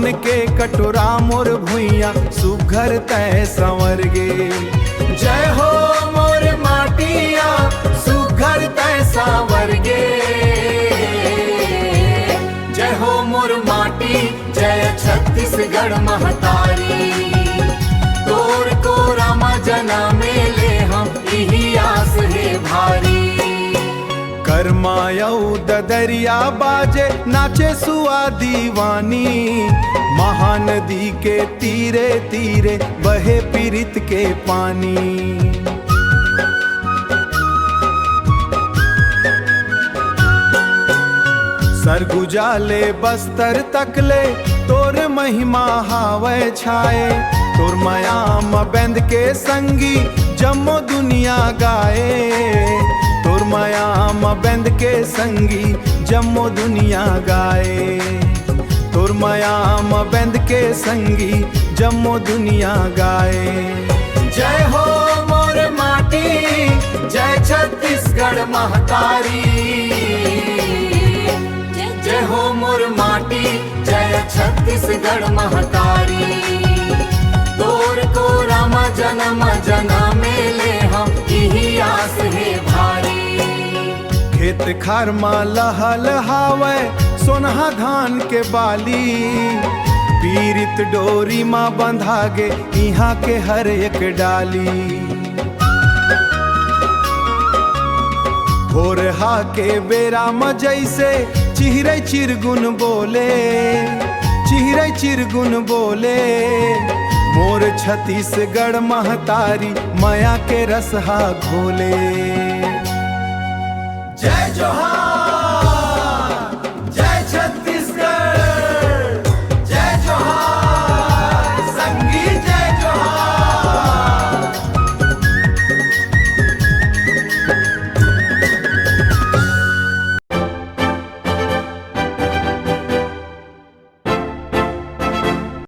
धान के कटोरा मोर भुइया सुघर तय संवर गे। जय हो मोर माटिया सुघर तय संवर गे। जय हो मोर माटी जय छत्तीसगढ़ महतारी। तोर को रामा जना मेले हम यही आस है भारी। करमायऊ ददरिया बाजे नाचे सुआ दीवानी। महानदी के तीरे तीरे बहे पीरित के पानी। सरगुजाले बस्तर तकले तोर महिमा हावे छाए। तोर मयाम बेंद के संगी जम्मो दुनिया गाए। तोर मयाम बेंद के संगी जम्मो दुनिया गाए। तोर मयाम बेंद के संगी जम्मो दुनिया गाए। जय हो मोर माटी जय छत्तीसगढ़ महतारी। जय हो मोर माटी जय छत्तीसगढ़ महतारी। तोर को रामा जन्म जना मेले हम यही आस है भारी। खेत खार मा लहल हावे सोनहा धान के बाली। पीरित डोरी मा बंधागे यहाँ के हर एक डाली। भोरहा के बेरा म जैसे चिहरे चिरगुन बोले। चिहरे चिरगुन बोले मोर छत्तीसगढ़ महतारी माया के रसहा घोले। जय जोहार।